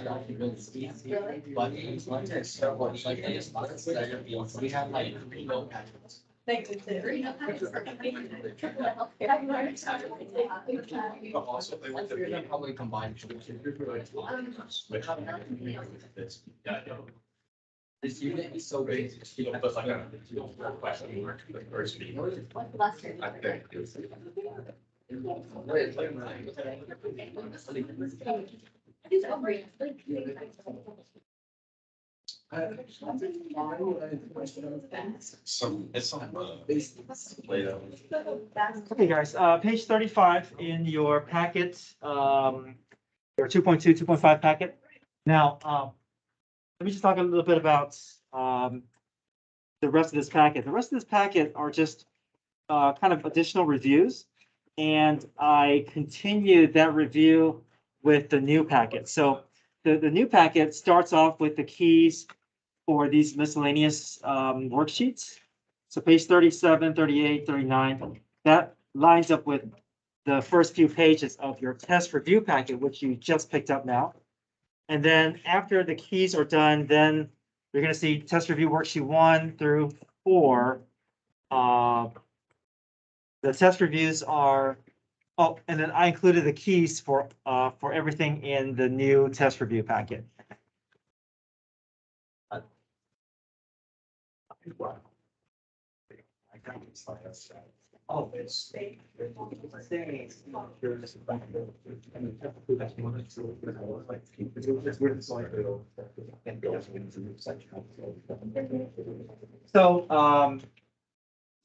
We have like 3 low patterns. But also they want to probably combine. This unit is so big. But like a question mark the first meeting. I think. So it's on later. Okay, guys, page 35 in your packet, your 2.2, 2.5 packet. Now, let me just talk a little bit about the rest of this packet. The rest of this packet are just kind of additional reviews, and I continued that review with the new packet. So the new packet starts off with the keys for these miscellaneous worksheets. So page 37, 38, 39, that lines up with the first few pages of your test review packet, which you just picked up now. And then after the keys are done, then you're going to see test review worksheet 1 through 4. The test reviews are, oh, and then I included the keys for everything in the new test review packet. Oh, it's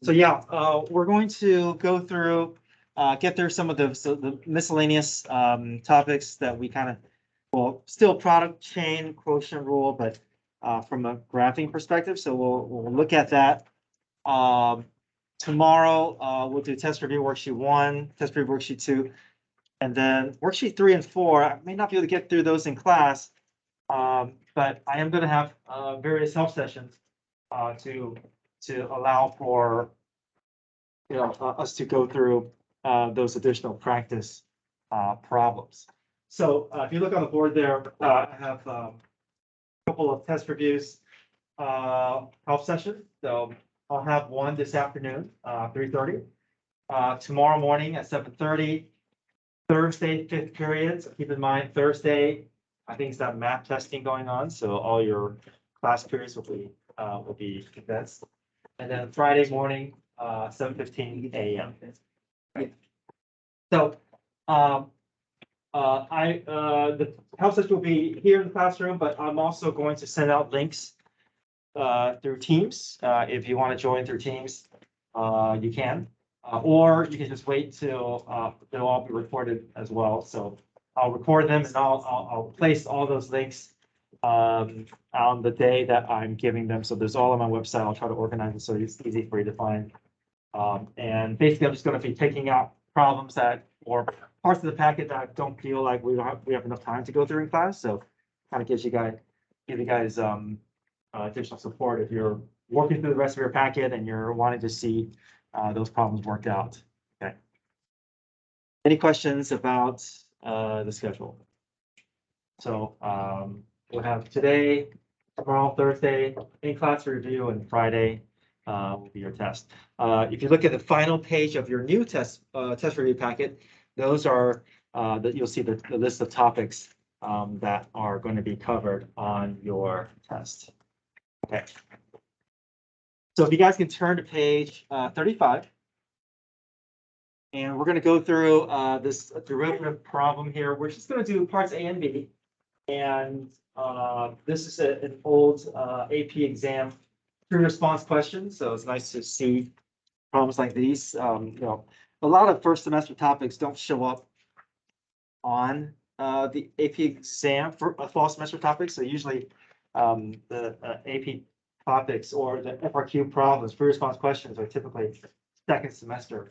so yeah, we're going to go through, get through some of the miscellaneous topics that we kind of, well, still product chain, quotient rule, but from a graphing perspective. So we'll look at that. Tomorrow, we'll do test review worksheet 1, test review worksheet 2, and then worksheet 3 and 4. I may not be able to get through those in class, but I am going to have various help sessions to allow for us to go through those additional practice problems. So if you look on the board there, I have a couple of test reviews help sessions. So I'll have one this afternoon, 3:30. Tomorrow morning at 7:30. Thursday, 5th period. So keep in mind, Thursday, I think it's that math testing going on. So all your class periods will be condensed. And then Friday morning, 7:15 a.m. So the help session will be here in the classroom, but I'm also going to send out links through Teams. If you want to join through Teams, you can, or you can just wait till they'll all be recorded as well. So I'll record them and I'll place all those links on the day that I'm giving them. So there's all on my website. I'll try to organize it so it's easy for you to find. And basically, I'm just going to be taking out problems or parts of the packet that I don't feel like we have enough time to go through in class. So kind of give you guys additional support if you're working through the rest of your packet and you're wanting to see those problems worked out. Okay. Any questions about the schedule? So we'll have today, tomorrow, Thursday, in-class review, and Friday will be your test. If you look at the final page of your new test review packet, those are that you'll see the list of topics that are going to be covered on your test. Okay. So if you guys can turn to page 35. And we're going to go through this derivative problem here. We're just going to do parts A and B. And this is an old AP exam true response question. So it's nice to see problems like these. A lot of first semester topics don't show up on the AP exam for fall semester topics. So usually the AP topics or the FRQ problems, free response questions, are typically second semester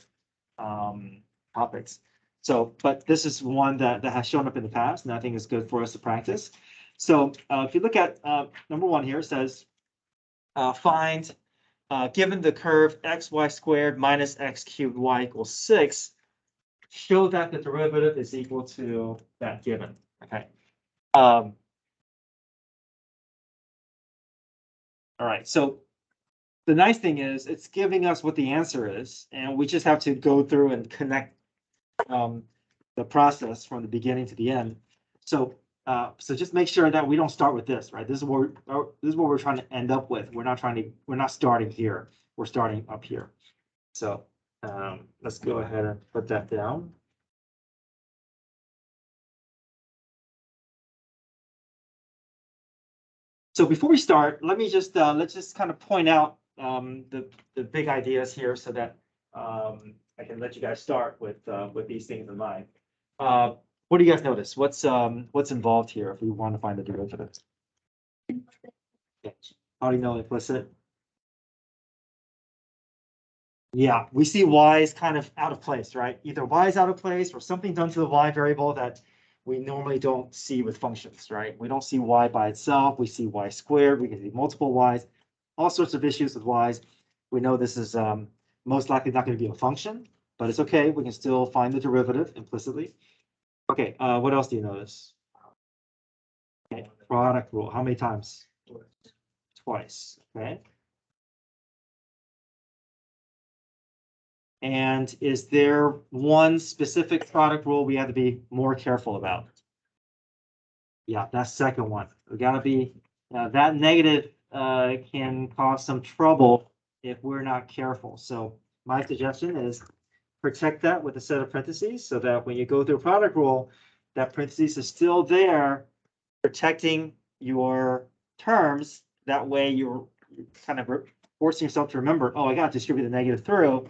topics. So, but this is one that has shown up in the past, and I think is good for us to practice. So if you look at number 1 here, it says find given the curve xy squared minus x cubed y equals 6, show that the derivative is equal to that given. Okay. All right, so the nice thing is it's giving us what the answer is, and we just have to go through and connect the process from the beginning to the end. So just make sure that we don't start with this, right? This is what we're trying to end up with. We're not starting here. We're starting up here. So let's go ahead and put that down. So before we start, let's just kind of point out the big ideas here so that I can let you guys start with these things in mind. What do you guys notice? What's involved here if we want to find the derivatives? How do you know implicit? Yeah, we see y is kind of out of place, right? Either y is out of place or something done to the y variable that we normally don't see with functions, right? We don't see y by itself. We see y squared. We can see multiple y's, all sorts of issues with y's. We know this is most likely not going to be a function, but it's okay. We can still find the derivative implicitly. Okay, what else do you notice? Okay, product rule. How many times? Twice. Okay. And is there one specific product rule we have to be more careful about? Yeah, that second one. We gotta be, that negative can cause some trouble if we're not careful. So my suggestion is protect that with a set of parentheses so that when you go through product rule, that parentheses is still there, protecting your terms. That way you're kind of forcing yourself to remember, oh, I got to distribute the negative through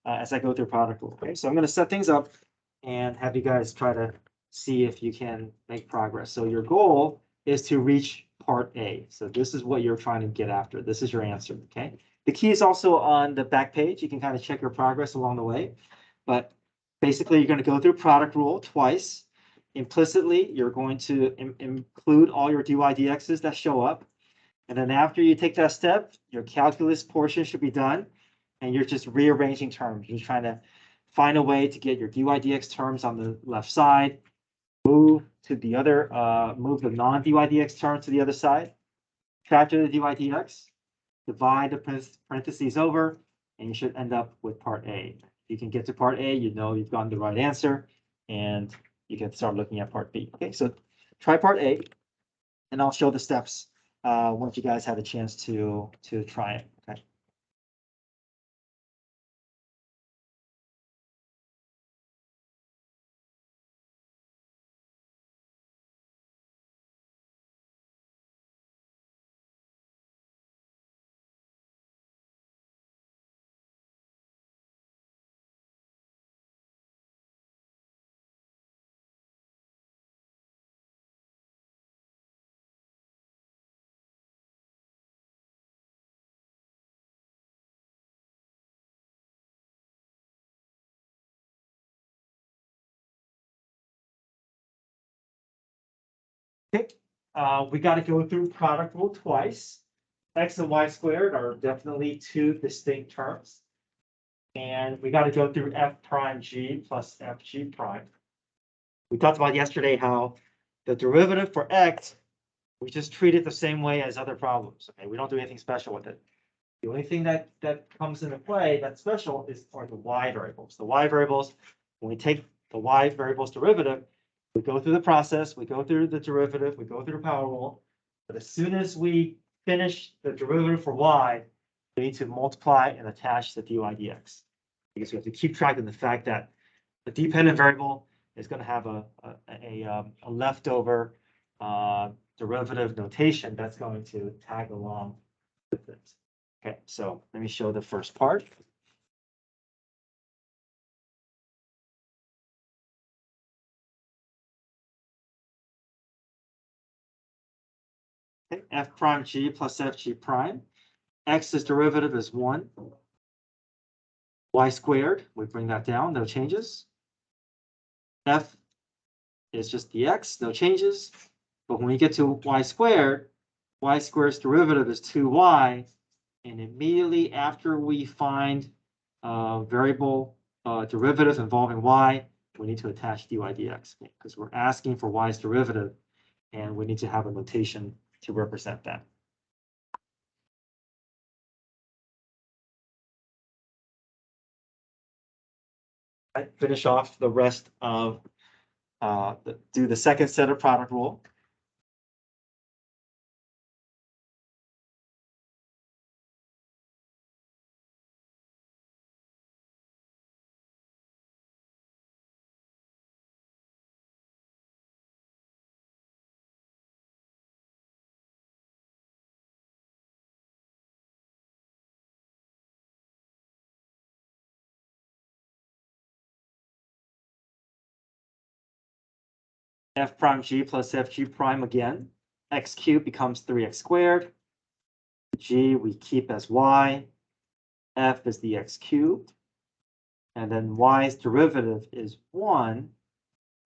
as I go through product rule. Okay, so I'm going to set things up and have you guys try to see if you can make progress. So your goal is to reach part A. So this is what you're trying to get after. This is your answer. Okay. The key is also on the back page. You can kind of check your progress along the way. But basically, you're going to go through product rule twice. Implicitly, you're going to include all your dy dx's that show up. And then after you take that step, your calculus portion should be done. And you're just rearranging terms. You're trying to find a way to get your dy dx terms on the left side, move to the other, move the non-dy dx term to the other side, factor the dy dx, divide the parentheses over, and you should end up with part A. If you can get to part A, you know you've gotten the right answer, and you can start looking at part B. Okay, so try part A, and I'll show the steps once you guys have a chance to try it. Okay. Okay, we got to go through product rule twice. X and y squared are definitely two distinct terms. And we got to go through f prime g plus f g prime. We talked about yesterday how the derivative for x, we just treat it the same way as other problems. Okay, we don't do anything special with it. The only thing that comes into play that's special are the y variables. The y variables, when we take the y variables derivative, we go through the process, we go through the derivative, we go through the power rule. But as soon as we finish the derivative for y, we need to multiply and attach the dy dx. Because we have to keep track of the fact that the dependent variable is going to have a leftover derivative notation that's going to tag along with it. Okay, so let me show the first part. Okay, f prime g plus f g prime. X's derivative is 1. Y squared, we bring that down, no changes. F is just the x, no changes. But when we get to y squared's derivative is 2y. And immediately after we find variable derivative involving y, we need to attach dy dx because we're asking for y's derivative and we need to have a notation to represent that. Finish off the rest of, do the second set of product rule. F prime g plus fg prime again. X cubed becomes 3x squared. G we keep as y. F is the x cubed. And then y's derivative is 1.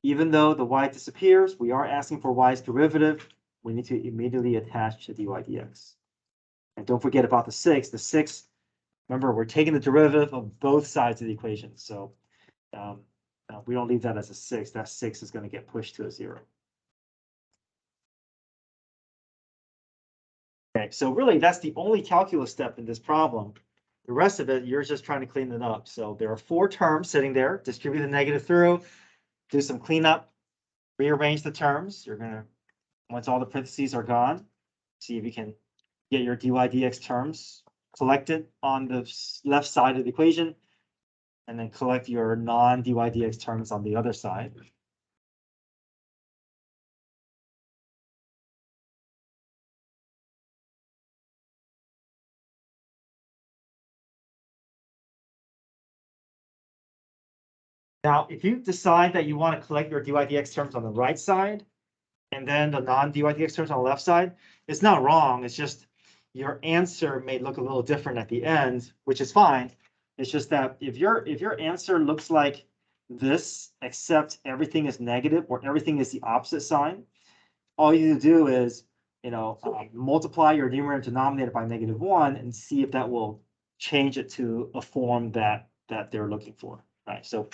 Even though the y disappears, we are asking for y's derivative. We need to immediately attach to dy dx. And don't forget about the 6. The 6, remember, we're taking the derivative of both sides of the equation. So we don't leave that as a 6. That 6 is going to get pushed to a 0. Okay, so really that's the only calculus step in this problem. The rest of it, you're just trying to clean it up. So there are 4 terms sitting there. Distribute the negative through, do some cleanup, rearrange the terms. You're going to, once all the parentheses are gone, see if you can get your dy dx terms collected on the left side of the equation, and then collect your non-dy dx terms on the other side. Now, if you decide that you want to collect your dy dx terms on the right side, and then the non-dy dx terms on the left side, it's not wrong. It's just your answer may look a little different at the end, which is fine. It's just that if your answer looks like this, except everything is negative or everything is the opposite sign, all you need to do is, multiply your numerator and denominator by -1 and see if that will change it to a form that they're looking for, right? So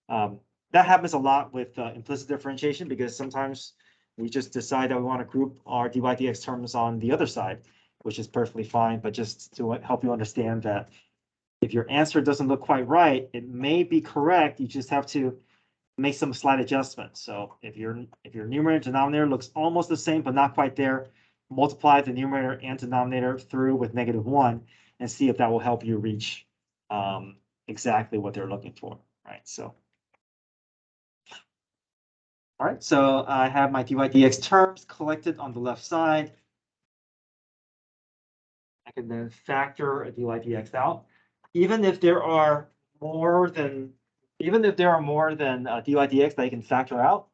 that happens a lot with implicit differentiation, because sometimes we just decide that we want to group our dy dx terms on the other side, which is perfectly fine. But just to help you understand that if your answer doesn't look quite right, it may be correct. You just have to make some slight adjustments. So if your numerator and denominator looks almost the same but not quite there, multiply the numerator and denominator through with -1 and see if that will help you reach exactly what they're looking for, right? So all right, so I have my dy dx terms collected on the left side. I can then factor a dy dx out. Even if there are more than dy dx that I can factor out,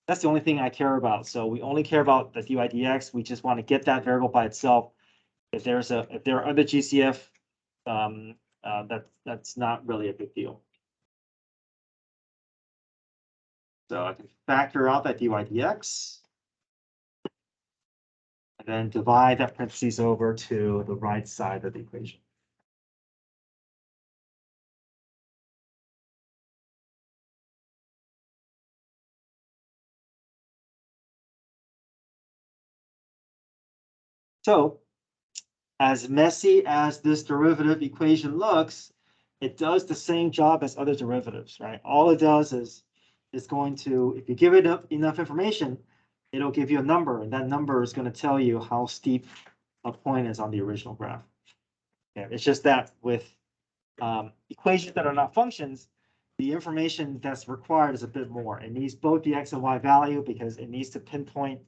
that's the only thing I care about. So we only care about the dy dx. We just want to get that variable by itself. If there are other GCF, that's not really a big deal. So I can factor out that dy dx, and then divide that parentheses over to the right side of the equation. So as messy as this derivative equation looks, it does the same job as other derivatives, right? All it does is going to, if you give it enough information, it'll give you a number, and that number is going to tell you how steep a point is on the original graph. Yeah, it's just that with equations that are not functions, the information that's required is a bit more. It needs both the x and y value, because it needs to pinpoint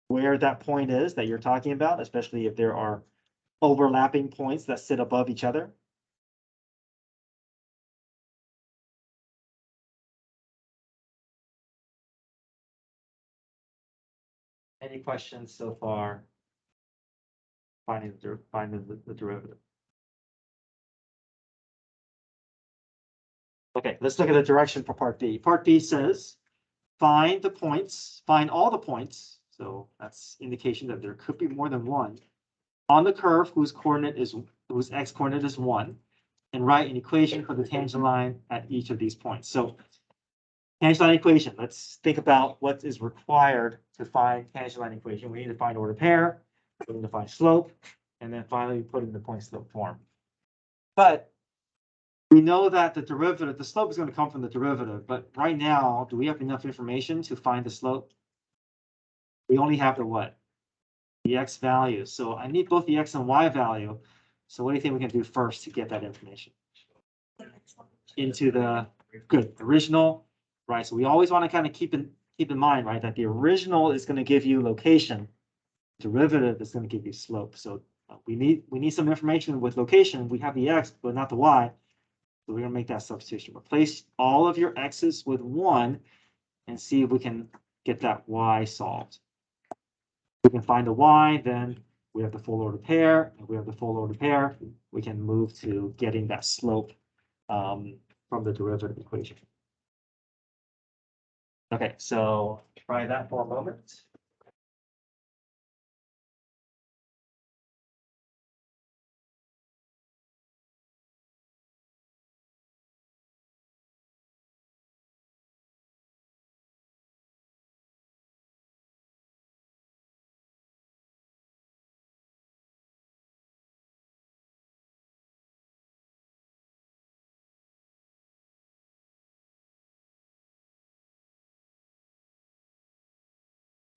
where that point is that you're talking about, especially if there are overlapping points that sit above each other. Any questions so far? Finding the derivative. Okay, let's look at the direction for part B. Part B says, find all the points. So that's indication that there could be more than one on the curve whose x coordinate is 1, and write an equation for the tangent line at each of these points. So tangent line equation, let's think about what is required to find tangent line equation. We need to find order pair, we need to find slope, and then finally put it in the point slope form. But We know that the derivative, the slope is going to come from the derivative, but right now, do we have enough information to find the slope? We only have the what? The x value. So I need both the x and y value. So what do you think we can do first to get that information? Into the good original, right? So we always want to kind of keep in mind, right, that the original is going to give you location, derivative is going to give you slope. So we need some information with location. We have the x, but not the y. So we're going to make that substitution. Replace all of your x's with 1 and see if we can get that y solved. If we can find the y, then we have the full order pair. If we have the full order pair, we can move to getting that slope from the derivative equation. Okay, so try that for a moment.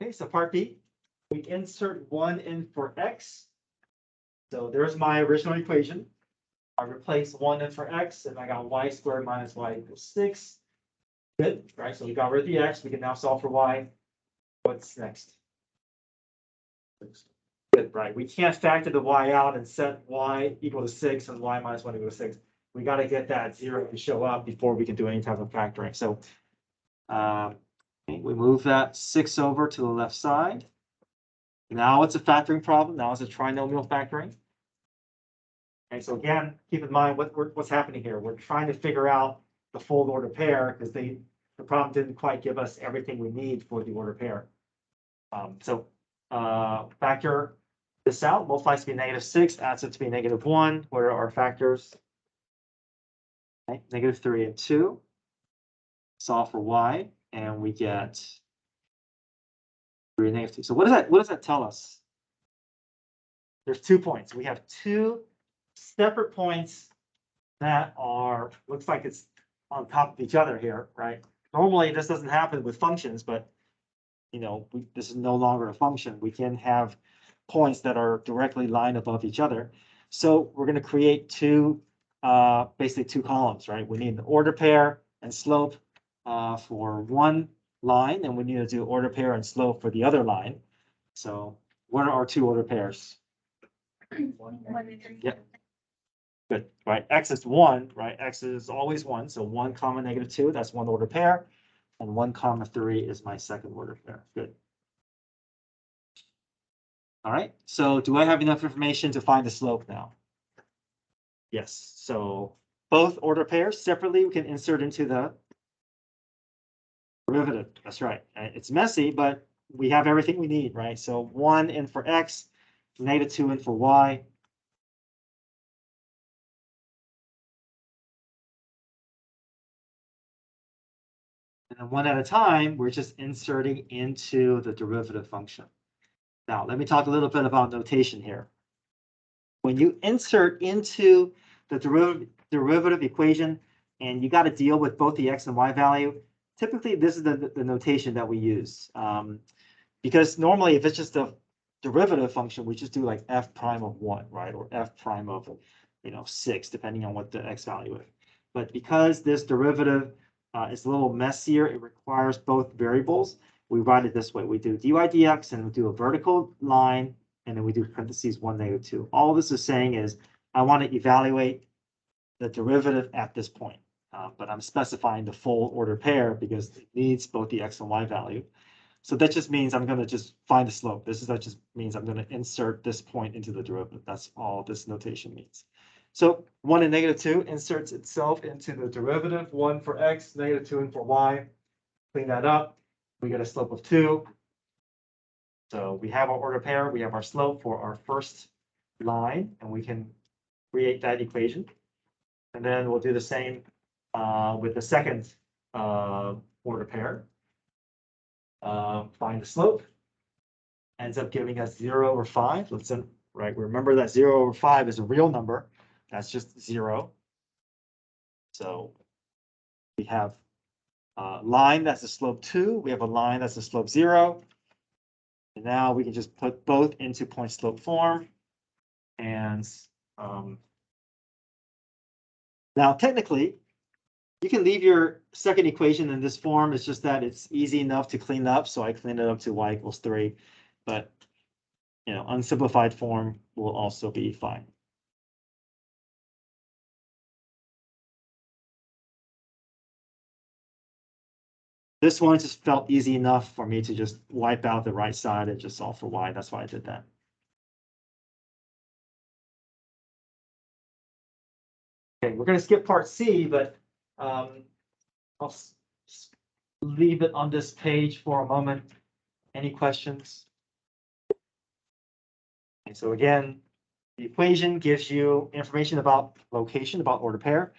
Okay, so part B, we insert 1 in for x. So there's my original equation. I replace 1 in for x, and I got y squared minus y equals 6. Good, right? So we got rid of the x. We can now solve for y. What's next? Good, right? We can't factor the y out and set y equal to 6 and y minus 1 equal to 6. We got to get that 0 to show up before we can do any type of factoring. So we move that 6 over to the left side. Now it's a factoring problem. Now it's a trinomial factoring. And so again, keep in mind what's happening here. We're trying to figure out the full order pair because the problem didn't quite give us everything we need for the order pair. Factor this out, multiplies to be -6, adds it to be -1. What are our factors? Okay, -3 and 2. Solve for y, and we get 3 and -2. So what does that tell us? There's 2 points. We have 2 separate points that are, looks like it's on top of each other here, right? Normally this doesn't happen with functions, but you know, this is no longer a function. We can have points that are directly lined above each other. So we're going to create basically two columns, right? We need an order pair and slope for one line, and we need to do order pair and slope for the other line. So what are our 2 order pairs? Yep. Good, right? X is 1, right? X is always 1, so 1 comma -2, that's 1 order pair. And 1 comma 3 is my second order pair. Good. All right, so do I have enough information to find the slope now? Yes, so both order pairs separately we can insert into the derivative. That's right. It's messy, but we have everything we need, right? So 1 in for x, -2 in for y. And then one at a time, we're just inserting into the derivative function. Now, let me talk a little bit about notation here. When you insert into the derivative equation and you got to deal with both the x and y value, typically this is the notation that we use. Because normally if it's just a derivative function, we just do like f prime of 1, right? Or f prime of 6, depending on what the x value is. But because this derivative is a little messier, it requires both variables. We write it this way. We do dy dx and we do a vertical line, and then we do parentheses 1, -2. All this is saying is I want to evaluate the derivative at this point. But I'm specifying the full order pair because it needs both the x and y value. So that just means I'm going to just find the slope. That just means I'm going to insert this point into the derivative. That's all this notation means. So 1 and -2 inserts itself into the derivative. 1 for x, -2 and for y. Clean that up. We get a slope of 2. So we have our order pair. We have our slope for our first line, and we can create that equation. And then we'll do the same with the second order pair. Find the slope. Ends up giving us 0 or 5. Right? Remember that 0 over 5 is a real number. That's just 0. So we have a line that's a slope 2, we have a line that's a slope 0. And now we can just put both into point slope form. And now technically, you can leave your second equation in this form. It's just that it's easy enough to clean up. So I cleaned it up to y equals 3. But unsimplified form will also be fine. This one just felt easy enough for me to just wipe out the right side and just solve for y. That's why I did that. Okay, we're going to skip part C, but I'll leave it on this page for a moment. Any questions? Okay, so again, the equation gives you information about location, about order pair.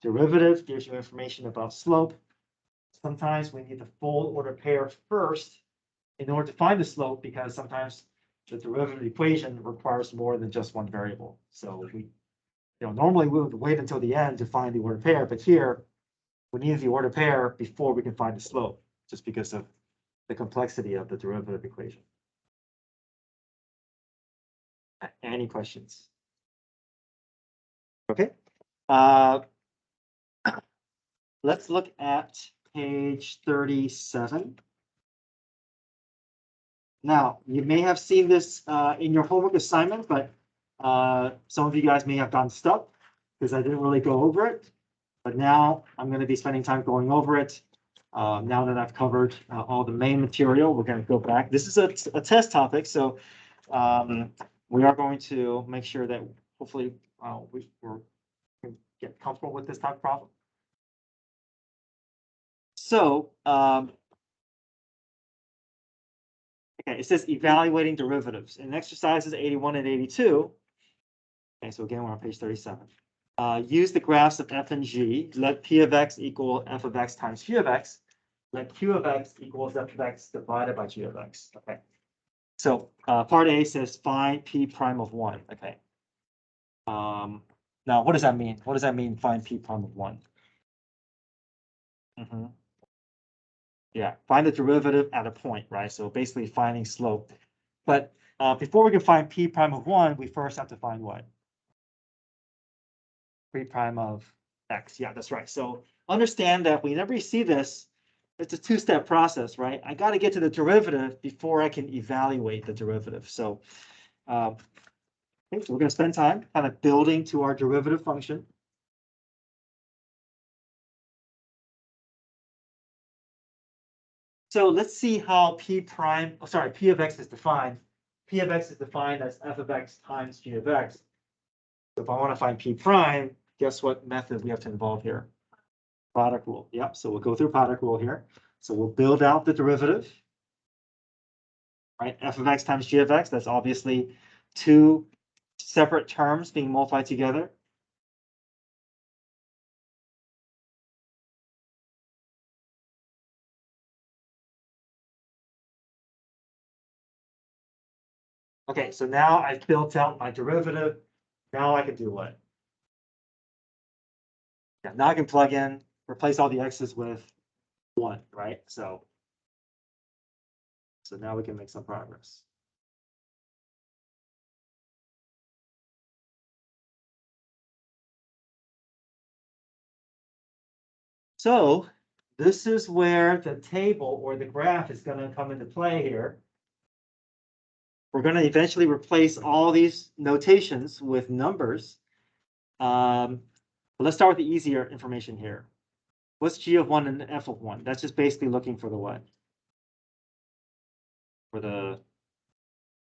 Derivative gives you information about slope. Sometimes we need the full order pair first in order to find the slope, because sometimes the derivative equation requires more than just one variable. So we, normally we would wait until the end to find the order pair, but here we need the order pair before we can find the slope, just because of the complexity of the derivative equation. Any questions? Okay. Let's look at page 37. Now, you may have seen this in your homework assignment, but some of you guys may have gotten stuck because I didn't really go over it. But now I'm going to be spending time going over it. Now that I've covered all the main material, we're going to go back. This is a test topic, so we are going to make sure that hopefully we get comfortable with this type of problem. So, okay, it says evaluating derivatives in exercises 81 and 82. Okay, so again, we're on page 37. Use the graphs of f and g. Let p of x equal f of x times g of x. Let q of x equals f of x divided by g of x. Okay. So part A says find p prime of 1. Okay. Now, what does that mean? What does that mean, find p prime of 1? Yeah, find the derivative at a point, right? So basically finding slope. But before we can find p prime of 1, we first have to find what? P prime of x. Yeah, that's right. So understand that whenever you see this, it's a two-step process, right? I got to get to the derivative before I can evaluate the derivative. So, okay, so we're going to spend time kind of building to our derivative function. So let's see how p of x is defined. P of x is defined as f of x times g of x. So if I want to find p prime, guess what method we have to involve here? Product rule. Yep. So we'll go through product rule here. So we'll build out the derivative. Right, f of x times g of x. That's obviously two separate terms being multiplied together. Okay, so now I've built out my derivative. Now I can do what? Yeah, now I can plug in, replace all the x's with 1, right? So now we can make some progress. So this is where the table or the graph is going to come into play here. We're going to eventually replace all these notations with numbers. Let's start with the easier information here. What's g of 1 and f of 1? That's just basically looking for the what? For the,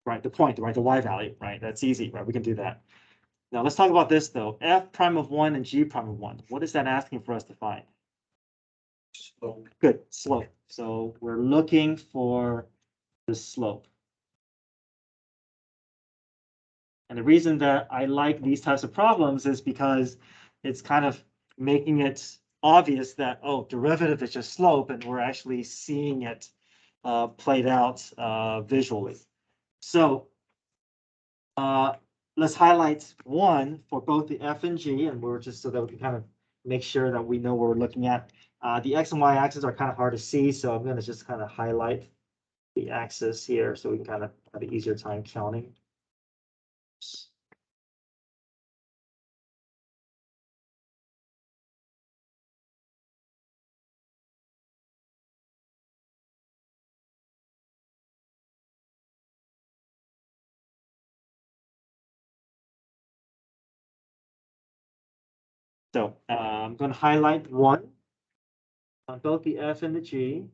right, the point, right, the y value, right? That's easy, right? We can do that. Now let's talk about this though. F prime of 1 and g prime of 1. What is that asking for us to find? Slope. Good, slope. So we're looking for the slope. And the reason that I like these types of problems is because it's kind of making it obvious that, oh, derivative is just slope, and we're actually seeing it played out visually. So let's highlight 1 for both the f and g, and we're just so that we can kind of make sure that we know what we're looking at. The X and Y axes are kind of hard to see, so I'm gonna just kind of highlight the axis here so we can kind of have an easier time counting. So I'm going to highlight 1 on both the F and the G.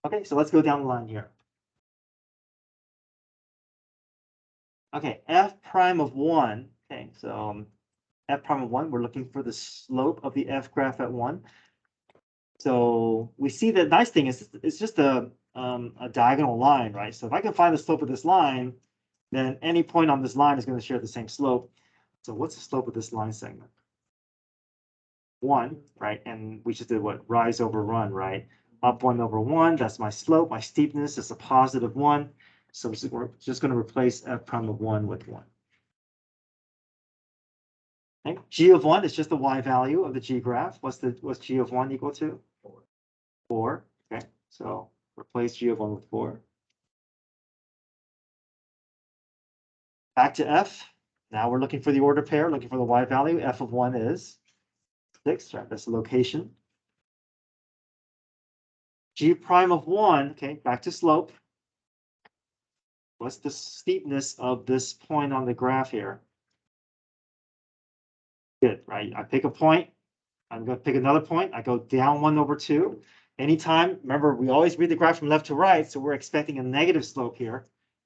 Okay, so let's go down the line here. Okay, F prime of 1. Okay, so F prime of 1, we're looking for the slope of the F graph at 1. So we see the nice thing is it's just a diagonal line, right? So if I can find the slope of this line, then any point on this line is going to share the same slope. So what's the slope of this line segment? 1, right? And we just did what? Rise over run, right? Up 1 over 1, that's my slope. My steepness is a positive 1. So we're just going to replace F prime of 1 with 1. Okay. G of 1 is just the Y value of the G graph. What's G of 1 equal to? 4. Okay, so replace G of 1 with 4. Back to F. Now we're looking for the order pair, looking for the Y value. F of 1 is 6, right? That's the location. G prime of 1, okay, back to slope. What's the steepness of this point on the graph here? Good, right? I pick a point. I'm going to pick another point. I go down 1 over 2. Anytime, remember, we always read the graph from left to right, so we're expecting a negative slope here.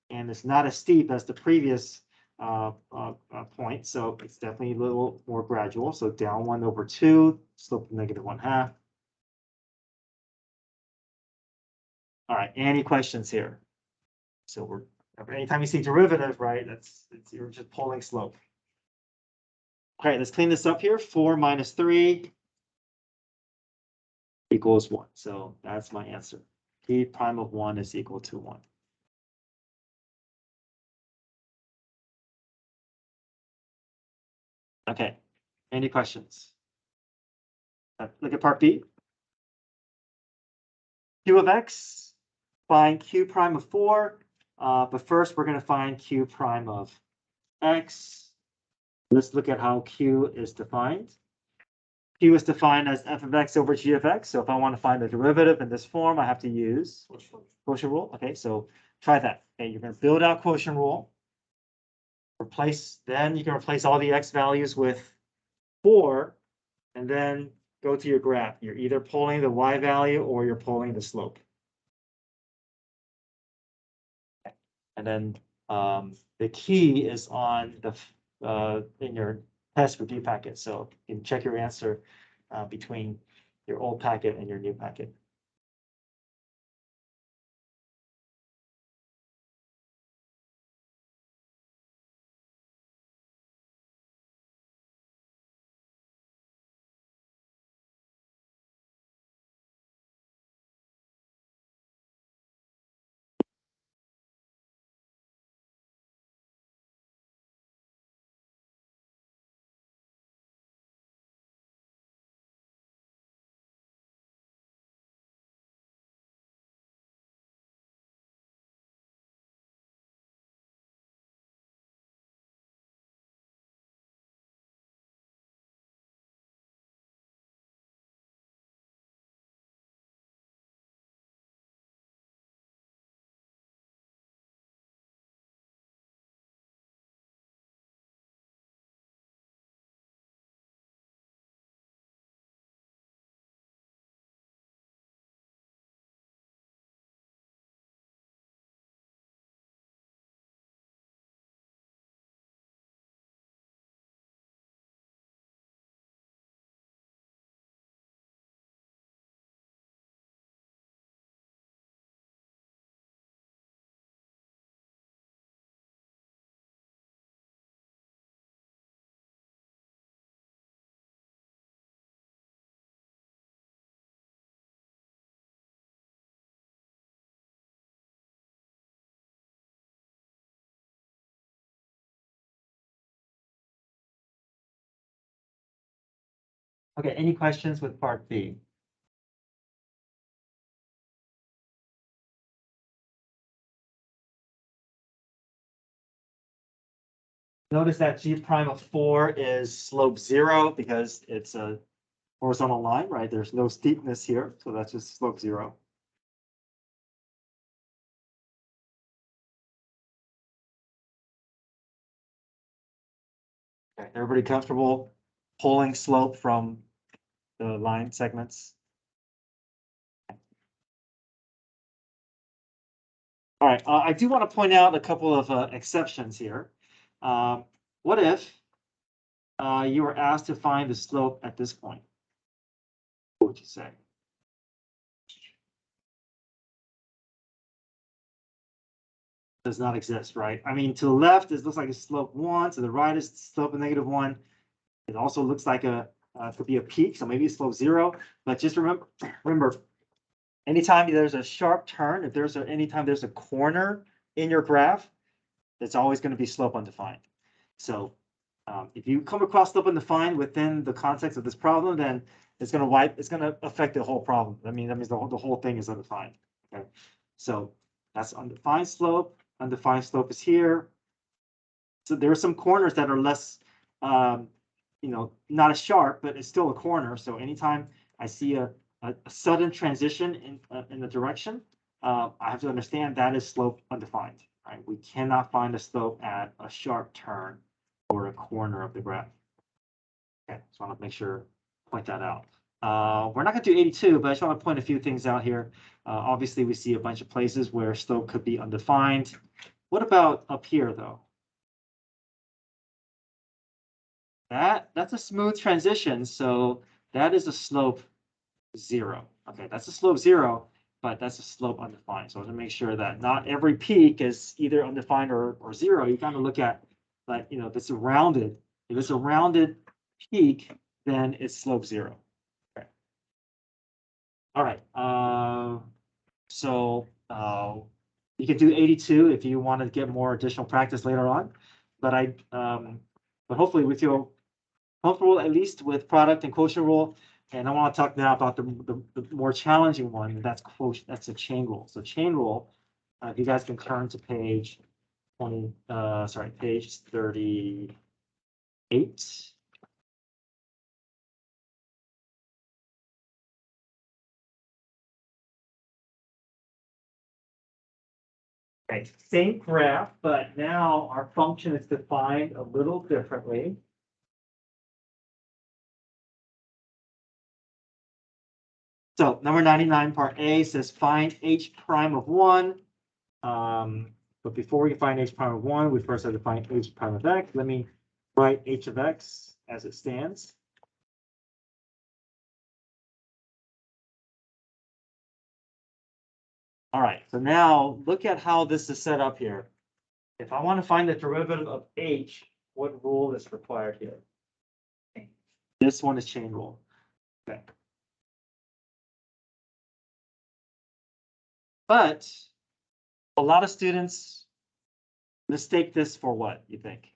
And it's not as steep as the previous point, so it's definitely a little more gradual. So down 1 over 2, slope of negative 1/2. All right, any questions here? So anytime you see derivative, right, you're just pulling slope. Okay, let's clean this up here. 4 minus 3 equals 1. So that's my answer. P prime of 1 is equal to 1. Okay, any questions? Look at part B. Q of X, find Q prime of 4. But first, we're going to find Q prime of X. Let's look at how Q is defined. Q is defined as f of x over g of x. So if I want to find the derivative in this form, I have to use quotient rule. Okay, so try that. Okay, you're going to build out quotient rule. Then you can replace all the x values with 4, and then go to your graph. You're either pulling the y value or you're pulling the slope. And then the key is on in your test review packet. So you can check your answer between your old packet and your new packet. Okay, any questions with part B? Notice that G prime of 4 is slope 0 because it's a horizontal line, right? There's no steepness here, so that's just slope 0. Okay, everybody comfortable pulling slope from the line segments? All right, I do want to point out a couple of exceptions here. What if you were asked to find the slope at this point? What would you say? Does not exist, right? I mean, to the left, it looks like a slope 1. To the right is slope of -1. It also looks like could be a peak, so maybe it's slope 0. But just remember, anytime there's a sharp turn, if there's anytime there's a corner in your graph, it's always going to be slope undefined. So if you come across slope undefined within the context of this problem, then it's going to affect the whole problem. I mean, that means the whole thing is undefined. Okay, so that's undefined slope. Undefined slope is here. So there are some corners that are less, not as sharp, but it's still a corner. So anytime I see a sudden transition in the direction, I have to understand that is slope undefined. Right? We cannot find a slope at a sharp turn or a corner of the graph. Okay, so I want to make sure, point that out. We're not going to do 82, but I just want to point a few things out here. Obviously, we see a bunch of places where slope could be undefined. What about up here, though? That's a smooth transition, so that is a slope 0. Okay, that's a slope 0, but that's a slope undefined. So to make sure that not every peak is either undefined or 0, you kind of look at, like, if it's a rounded, peak, then it's slope 0. Okay. All right. So you can do 82 if you want to get more additional practice later on, but but hopefully we feel comfortable at least with product and quotient rule. And I want to talk now about the more challenging one, and that's a chain rule. So chain rule, if you guys can turn to page 38. Okay, same graph, but now our function is defined a little differently. So number 99, part A says find h prime of 1. But before we find h prime of 1, we first have to find h prime of x. Let me write h of x as it stands. All right, so now look at how this is set up here. If I want to find the derivative of h, what rule is required here? This one is chain rule. Okay. But a lot of students mistake this for what, you think?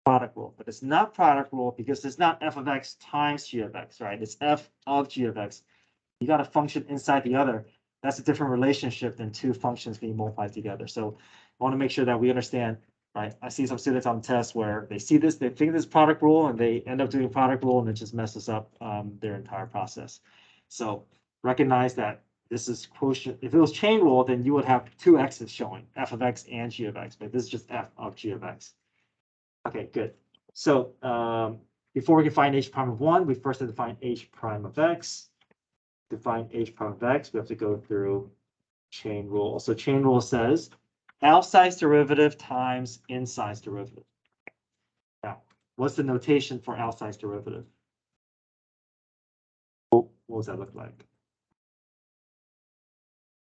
Product rule, but it's not product rule because it's not f of x times g of x, right? It's f of g of x. You got a function inside the other. That's a different relationship than two functions being multiplied together. So I want to make sure that we understand, right? I see some students on the test where they see this, they think this is product rule, and they end up doing product rule, and it just messes up their entire process. So recognize that this is quotient. If it was chain rule, then you would have two x's showing, f of x and g of x, but this is just f of g of x. Okay, good. So before we can find h prime of 1, we first have to find h prime of x. To find h prime of x, we have to go through chain rule. So chain rule says outsize derivative times insize derivative. Now, what's the notation for outsize derivative? What does that look like?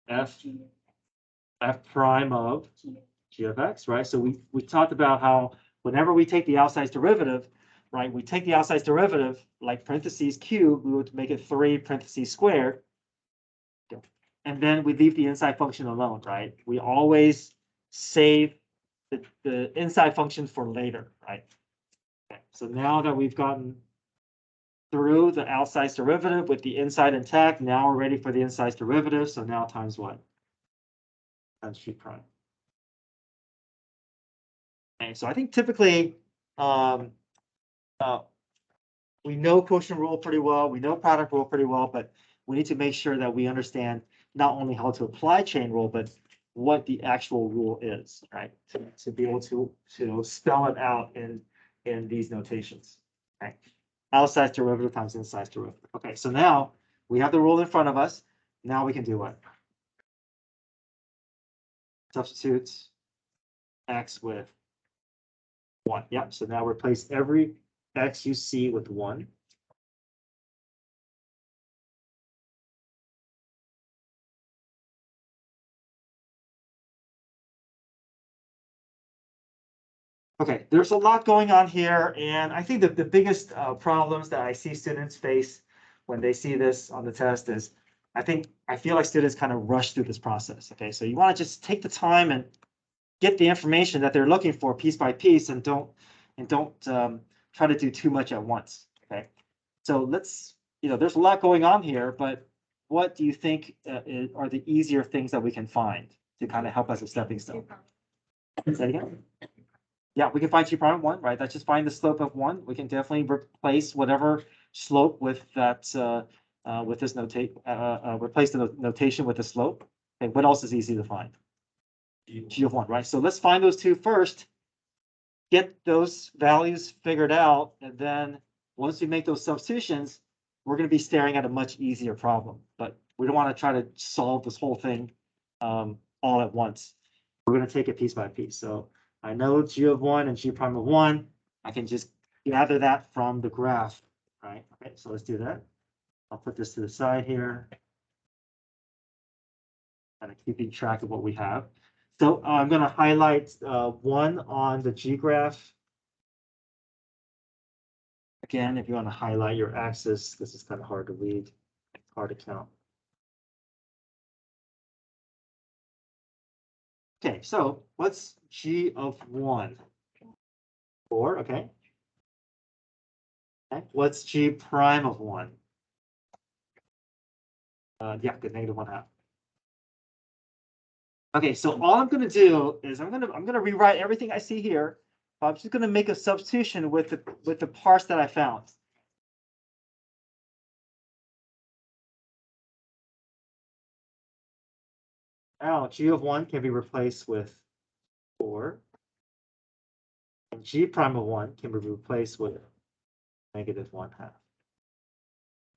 F prime of g of x, right? So we talked about how whenever we take the outsize derivative, right, we take the outsize derivative, like parentheses cubed, we would make it 3 parentheses squared. And then we leave the inside function alone, right? We always save the inside function for later, right? Okay. So now that we've gotten through the outside derivative with the inside intact. Now we're ready for the inside derivative. So now times what? Times G prime. Okay, so I think typically we know quotient rule pretty well. We know product rule pretty well, but we need to make sure that we understand not only how to apply chain rule, but what the actual rule is, right? To be able to spell it out in these notations. Okay. Outside derivative times inside derivative. Okay, so now we have the rule in front of us. Now we can do what? Substitute x with 1. Yep, so now replace every x you see with 1. Okay, there's a lot going on here, and I think that the biggest problems that I see students face when they see this on the test is, I feel like students kind of rush through this process. Okay, so you want to just take the time and get the information that they're looking for piece by piece, and don't try to do too much at once. Okay, so let's, there's a lot going on here, but what do you think are the easier things that we can find to kind of help us with stepping stone? Say that again? Yeah, we can find G prime of 1, right? Let's just find the slope of 1. We can definitely replace whatever slope with that with this replace the notation with the slope. Okay, what else is easy to find? G of 1, right? So let's find those two first, get those values figured out, and then once we make those substitutions, we're going to be staring at a much easier problem. But we don't want to try to solve this whole thing all at once. We're going to take it piece by piece. So I know G of 1 and G prime of 1. I can just gather that from the graph, right? Okay, so let's do that. I'll put this to the side here. Kind of keeping track of what we have. So I'm going to highlight 1 on the G graph. Again, if you want to highlight your axis, this is kind of hard to read, hard to count. Okay, so what's G of 1? 4, okay. Okay. What's G prime of 1? Yeah, good, -1/2. Okay, so all I'm going to do is I'm going to rewrite everything I see here. I'm just going to make a substitution with the parts that I found. Now G of 1 can be replaced with 4. And G prime of 1 can be replaced with -1/2.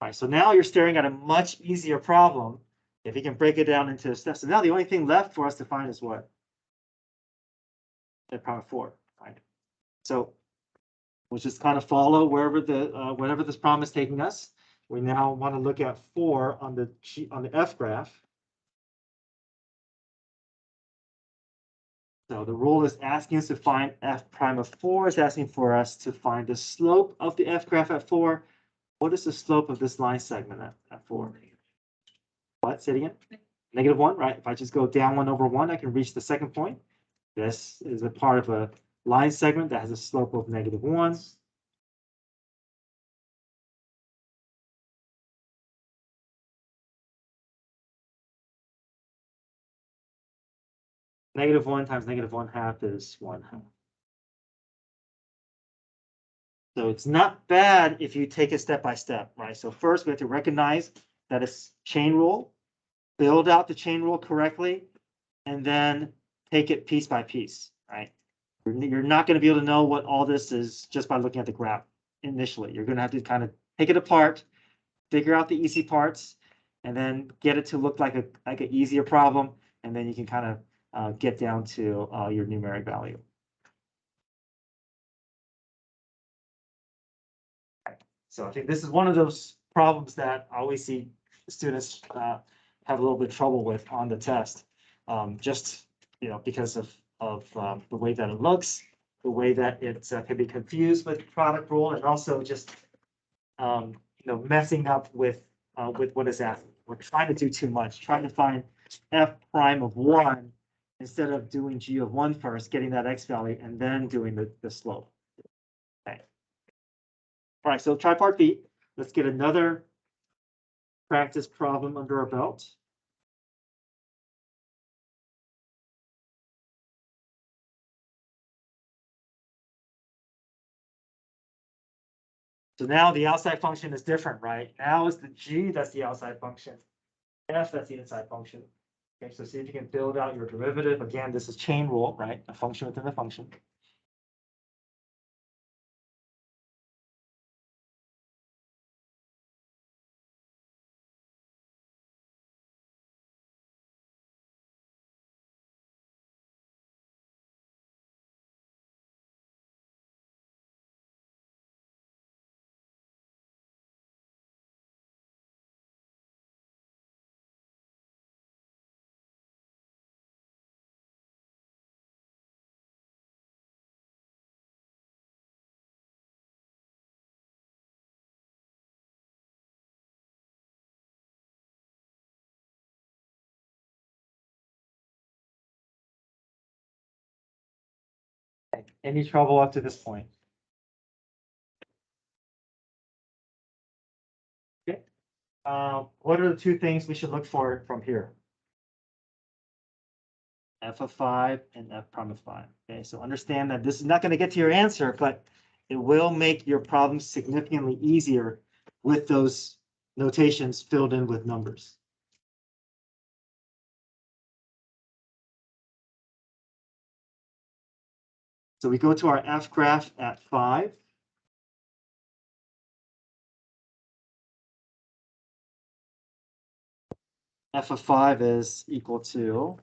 All right, so now you're staring at a much easier problem if you can break it down into steps. So now the only thing left for us to find is what? The prime of 4, right? So we'll just kind of follow wherever whatever this problem is taking us. We now want to look at 4 on the F graph. So the rule is asking us to find f prime of 4, is asking for us to find the slope of the F graph at 4. What is the slope of this line segment at 4? What? Say it again? -1, right? If I just go down 1/1, I can reach the second point. This is a part of a line segment that has a slope of -1. -1 times -1/2 is 1/2. So it's not bad if you take it step by step, right? So first we have to recognize that it's chain rule, build out the chain rule correctly, and then take it piece by piece, right? You're not going to be able to know what all this is just by looking at the graph initially. You're going to have to kind of take it apart, figure out the easy parts, and then get it to look like an easier problem, and then you can kind of get down to your numeric value. So I think this is one of those problems that I always see students have a little bit of trouble with on the test, just because of the way that it looks, the way that it can be confused with product rule, and also just messing up with what is asked. We're trying to do too much, trying to find f prime of 1 instead of doing G of 1 first, getting that x value, and then doing the slope. Okay. All right, so try part B. let's get another practice problem under our belt. So now the outside function is different, right? Now it's the g that's the outside function. F that's the inside function. Okay, so see if you can build out your derivative. Again, this is chain rule, right? A function within a function. Any trouble up to this point? Okay. What are the two things we should look for from here? F of 5 and F prime of 5. Okay, so understand that this is not going to get to your answer, but it will make your problem significantly easier with those notations filled in with numbers. So we go to our F graph at 5. F of 5 is equal to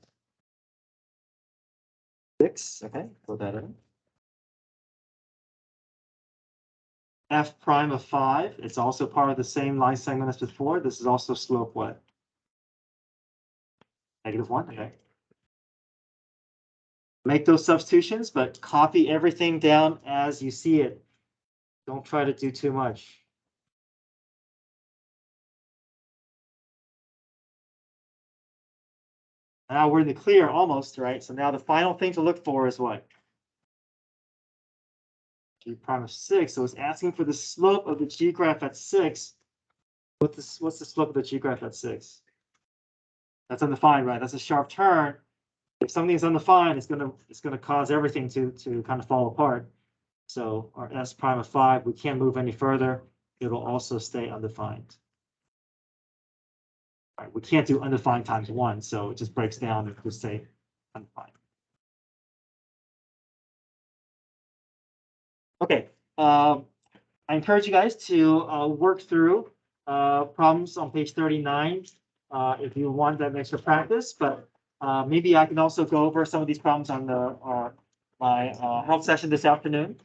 6. Okay, put that in. F prime of 5, it's also part of the same line segment as before. This is also slope what? -1, okay. Make those substitutions, but copy everything down as you see it. Don't try to do too much. Now we're in the clear almost, right? So now the final thing to look for is what? G prime of 6. So it's asking for the slope of the G graph at 6. What's the slope of the G graph at 6? That's undefined, right? That's a sharp turn. If something is undefined, it's gonna cause everything to kind of fall apart. So our S prime of 5, we can't move any further. It'll also stay undefined. All right, we can't do undefined times 1, so it just breaks down and just say undefined. Okay, I encourage you guys to work through problems on page 39 if you want that extra practice, but maybe I can also go over some of these problems on the my help session this afternoon.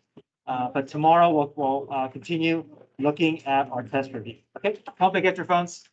But tomorrow we'll continue looking at our test review. Okay, hope I get your phones.